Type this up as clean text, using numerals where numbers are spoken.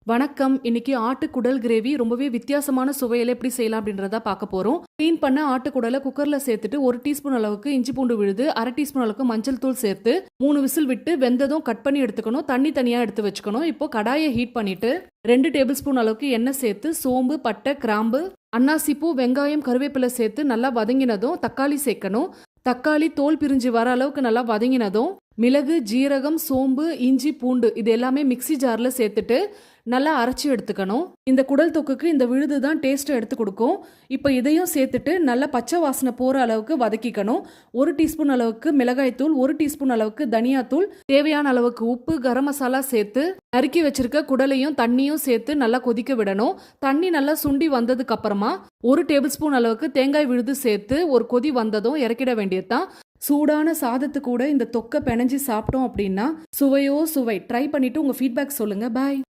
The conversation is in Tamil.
வணக்கம். இன்னைக்கு ஆட்டுக்குடல் கிரேவி ரொம்பவே வித்தியாசமான சுவையில எப்படி செய்யலாம் அப்படின்றத பார்க்க போறோம். க்ளீன் பண்ண ஆட்டுக்குடலை குக்கர்ல சேர்த்துட்டு 1 டீஸ்பூன் அளவுக்கு இஞ்சி பூண்டு விழுது, 1/2 டீஸ்பூன் அளவுக்கு மஞ்சள் தூள் சேர்த்து 3 விசில் விட்டு வெந்ததும் கட் பண்ணி எடுத்துக்கணும். தண்ணி தனியா எடுத்து வச்சுக்கணும். இப்போ கடாயை ஹீட் பண்ணிட்டு 2 டேபிள் ஸ்பூன் அளவுக்கு எண்ணெய் சேர்த்து சோம்பு, பட்டை, கிராம்பு, அன்னாசிப்பூ, வெங்காயம், கருவேப்பிலை சேர்த்து நல்லா வதங்கினதும் தக்காளி சேர்க்கணும். தக்காளி தோல் பிரிஞ்சு வர அளவுக்கு நல்லா வதங்கினதும் மிளகு, ஜீரகம், சோம்பு, இஞ்சி, பூண்டு இது எல்லாமே மிக்ஸி ஜார்ல சேர்த்துட்டு நல்லா அரைச்சி எடுத்துக்கணும். இந்த குடல் தொக்குக்கு இந்த விழுது தான் டேஸ்ட்டை எடுத்து கொடுக்கும். இப்போ இதையும் சேர்த்துட்டு நல்லா பச்சை வாசனை போகிற அளவுக்கு வதக்கிக்கணும். 1 டீஸ்பூன் அளவுக்கு மிளகாய்த்தூள், 1 டீஸ்பூன் அளவுக்கு தனியாத்தூள், தேவையான அளவுக்கு உப்பு, கரம் மசாலா சேர்த்து நறுக்கி வச்சிருக்க குடலையும் தண்ணியும் சேர்த்து நல்லா கொதிக்க விடணும். தண்ணி நல்லா சுண்டி வந்ததுக்கு அப்புறமா 1 டேபிள் ஸ்பூன் அளவுக்கு தேங்காய் விழுது சேர்த்து ஒரு கொதி வந்ததும் இறக்கிட வேண்டியதுதான். சூடான சாதத்து கூட இந்த தொக்கை பிணைஞ்சி சாப்பிட்டோம் அப்படின்னா சுவையோ சுவை. ட்ரை பண்ணிட்டு உங்க ஃபீட்பேக் சொல்லுங்க. பாய்.